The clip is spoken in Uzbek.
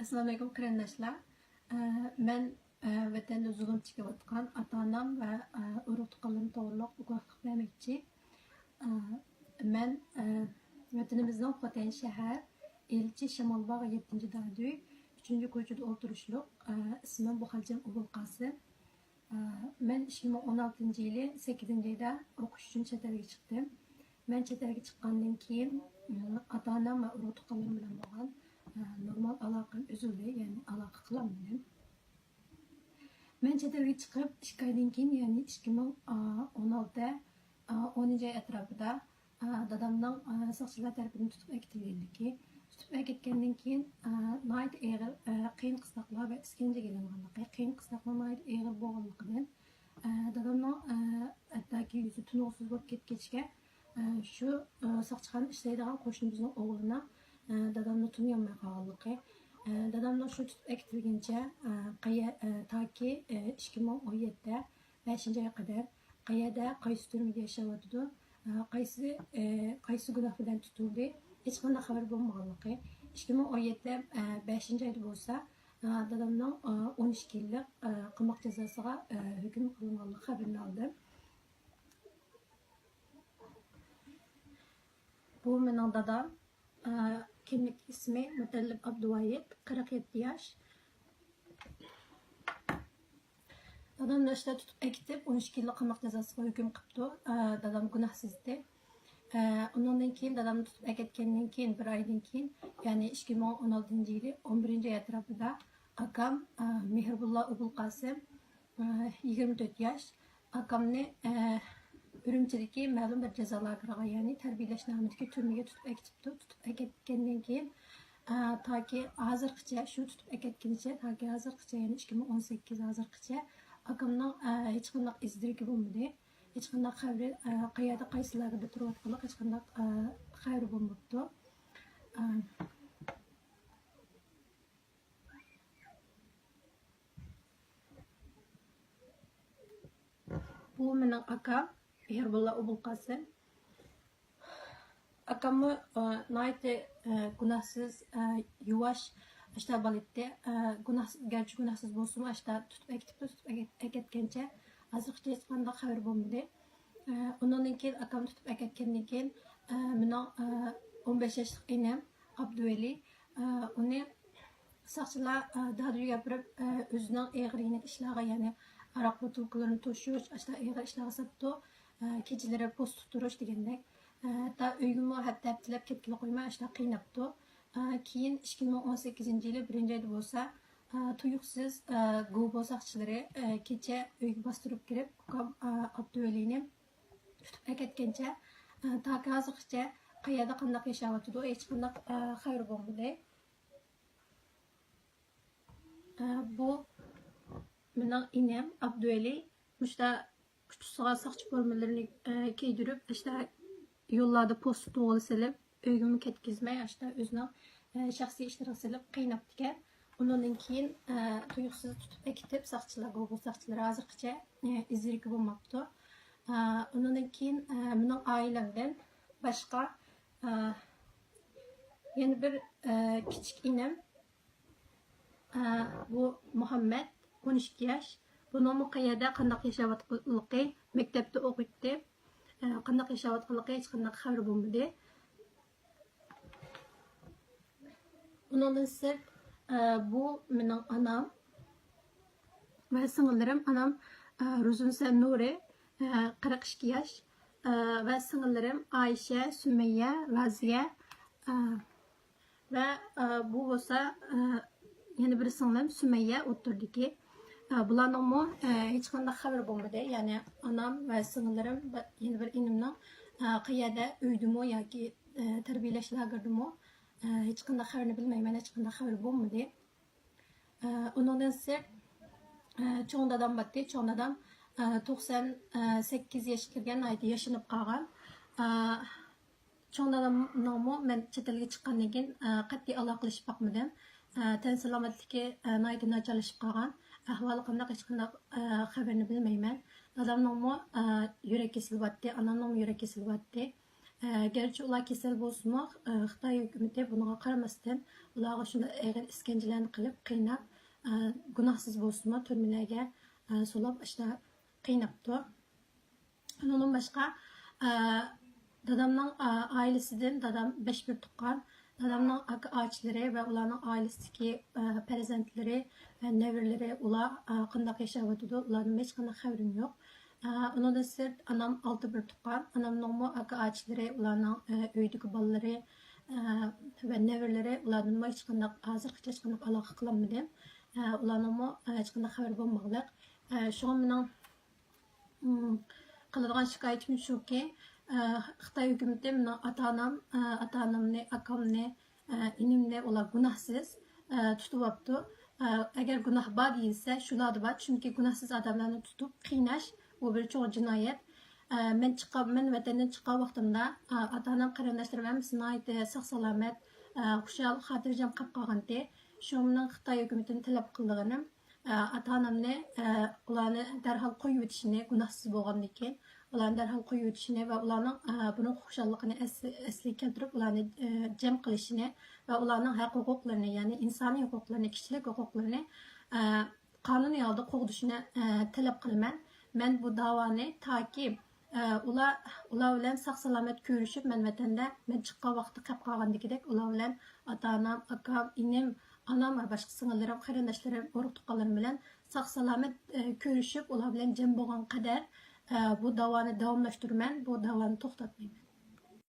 Assalamu alaikum qarindoshlar. Men vatanda zulm chekayotgan ota-onam va urug' tuqqanlarim to'g'riliq guvohlik bermoqchi. Men vatanimizning Xotan shahar Elchi Shamolbog' 7-darduy 3-ko'chada o'tirishliq. Ismim Buxaljan Ubul Qasim. Men 2016-yili 8-oyda o'qish uchun chet elga chiqdim. Men chet elga chiqqandan keyin ota-onam va urug' tuqqanlarim bilan bo'lgan normal aloqam uzildi, ya'ni aloqa qilolmadim. Men chet elga chiqib 2 oydan keyin, ya'ni 2016 10-oy atrofida dadamning soqchilar tarafidan tutib akitilganligi, tutib aketgandan keyin nihoyat og'ir qiyin qistoqlar va iskanjaga ilinganligi, qiyin qistoqlar nihoyat og'ir bo'lganligidan dadamning hattoki yuzi tunuqsiz bo'lib ketgachga shu soqchixona ishlaydigan qo'shnimizning o'g'lini dadamni tunuyolmay qolganligi, dadamni shu tutib akitilguncha toki 2017 5-oyga qadar qayerda qaysi turmada yashayotdi, qaysi gunoh bilan tutildi, hech qanday xabar bo'lmaganligi. 2017 5-oyda bo'lsa dadamning 12 yillik qamoq jazosiga hukm qilinganligi xabarini oldim. Bu mening dadam, kimlik ismi Mutallib Abduvayib, 47 yosh. Dadamni ishda tutib akitib 12 yillik qamoq jazosiga hukm qilibdi. Dadam gunohsizdi. Undan keyin dadamni tutib aketgandan keyin 1 oydan keyin, ya'ni 2016-yili 11-oy atrofida akam Mehribullo Ubul Qasim 24 yosh. Akamni Ürümchidagi ma'lum bir jazo lageriga, ya'ni tarbiyalash nomidagi turmaga tutib akitibdi. Tutib aketgandan keyin toki hozirgacha shu tutib aketguncha, toki hozirgacha, ya'ni 2018 hozirgacha akamning hech qanday izdirki bo'lmadi. Hech qanday xabari, qayerda qaysi lagerda turayotganligi hech qanday xabari bo'lmabdi. Bu mening akam Mehribullo Ubul Qasim. Akamı nihoyat gunohsiz, yuvosh ishda bo'libdi. Garchi gunohsiz bo'lsa-mu, ishda tutib aketgancha hozirgacha hech qanday xabar bo'lmadi. Undan keyin akam tutib aketgandan keyin mening 15 yoshlik inam Abduvali uni soqchilar daryoga gapirib o'zining og'ir ishlarga, ya'ni aroq butulkalarini to'shish, ashta og'ir ishlarga sapdi. Kechalari post tutirish degandek. Hatta uyimga hatta tilab ketgili qo'ymay ashta qiynabdi. Keyin 2018-yili 1-oyda bo'lsa, tuyuqsiz Google soqchilari kecha uyga bostirib kirib, Abduvalini tutib aketgancha, toki hozirgacha qayerda qanday yashayotdi, hech qanday xabar bo'lmadi. Bu mening inam Abduvali mushta kuchsiga soqchi formalarini kiydirib, işte yo'llarda post to'g'ri silib, uyimni ketkizmay, işte o'zining shaxsiy ishlariga silib qiynabdi ekan. Undan keyin tuyuqsiz tutib akitib, soqchilar, bu soqchilar hozirgacha izirki bo'lmabdi. Undan keyin mening oilamdan boshqa yana bir kichik inam, bu Muhammad, 12 yosh. Bunun qayerda qanday yashayotganligi, maktabda o'qiydi. Qanday yashayotganligi hech qanday xabar bo'lmadi. Undan sirt bu mening onam va singillarim. Onam Ruzunsa Nuri 42 yosh va singillarim Ayşe, Sümeyye, Raziya va bu bo'lsa yana bir singlim Sümeyye o'tirdiki. Bularning hech qanday xabar bo'lmadi. Ya'ni onam va singillarim yana bir inimning qayerda uydimi yoki tarbiyalash lagerdimi hech qanday xabarini bilmayman, hech qanday xabar bo'lmadi. Undan sirt cho'ng dadam batdi. Cho'ng dadam 98 yoshga kirgan, ayda yashinib qolgan. Cho'ng dadamning men chet elga chiqqandan keyin qat'iy aloqalashib boqmadim. Tan salomatligi nihoyat nacharlashib qolgan. Ahvoli qanday, hech qanday xabarini bilmayman. Dadamning yurak kesilyapti, onamning yurak kesilyapti. Gerçi ular kasal bo'lsa-mu, Xitoy hukumati bunga qaramasdan ularga shunday og'ir iskanjalarni qilib, qiynab, gunohsiz bo'lsa-mu, turmalarga solib, ishda qiynabdi. Bundan boshqa dadamning oilasidan dadam 5 bir tuqqan, dadamning aka ochilari va ularning oilasidagi farzandlari va nevaralari ular qanday yashayotdi, ularning hech qanday xabarim yo'q. Ondan sirt anam 6 bir tuqqan, anamning aka ochilari, ularning uydagi bolalari va nevaralari ularning hech qanday hozirgacha hech qanday aloqa qilmadim. Ularning hech qanday xabar bo'lmaganlik. Shu mening qiladigan shikoyatim shuki, Xitoy hukumati meni ota-onamni, akamni, inimni ular gunohsiz tutib olibdi. Agar gunoh bor deyilsa, shular bor, chunki gunohsiz odamlarni tutib qiynash bu bir cho'ng jinoyat. Men vatandan chiqqan vaqtimda ota-onam qarindoshlarim hammasi sog' salomat, xushal, xotirjam qolib qolgandi. Shu mening Xitoy hukumatini talab qilganim ota-onamni ularni darhol qo'yib o'tishini, gunohsiz bo'lgandan keyin ularni darhol qo'yib o'tishini va ularning buni xushalligini asliga keltirib ularni jam qilishini va ularning haq-huquqlarini, ya'ni insoniy huquqlarini, kishilik huquqlarini qonuniy yo'lda qo'g'dishini talab qilaman. Men bu davoni toki ular bilan sog' salomat ko'rishib, men vatanda men chiqqan vaqtda qolib qolgandagidek ular bilan ota-onam, akam, inim, anam va boshqa singillarim, qarindoshlarim, urug' tuqqanlarim bilan sog' salomat ko'rishib, ular bilan jam bo'lgan qadar bu davoni davomlashtiraman, bu davoni to'xtatmayman.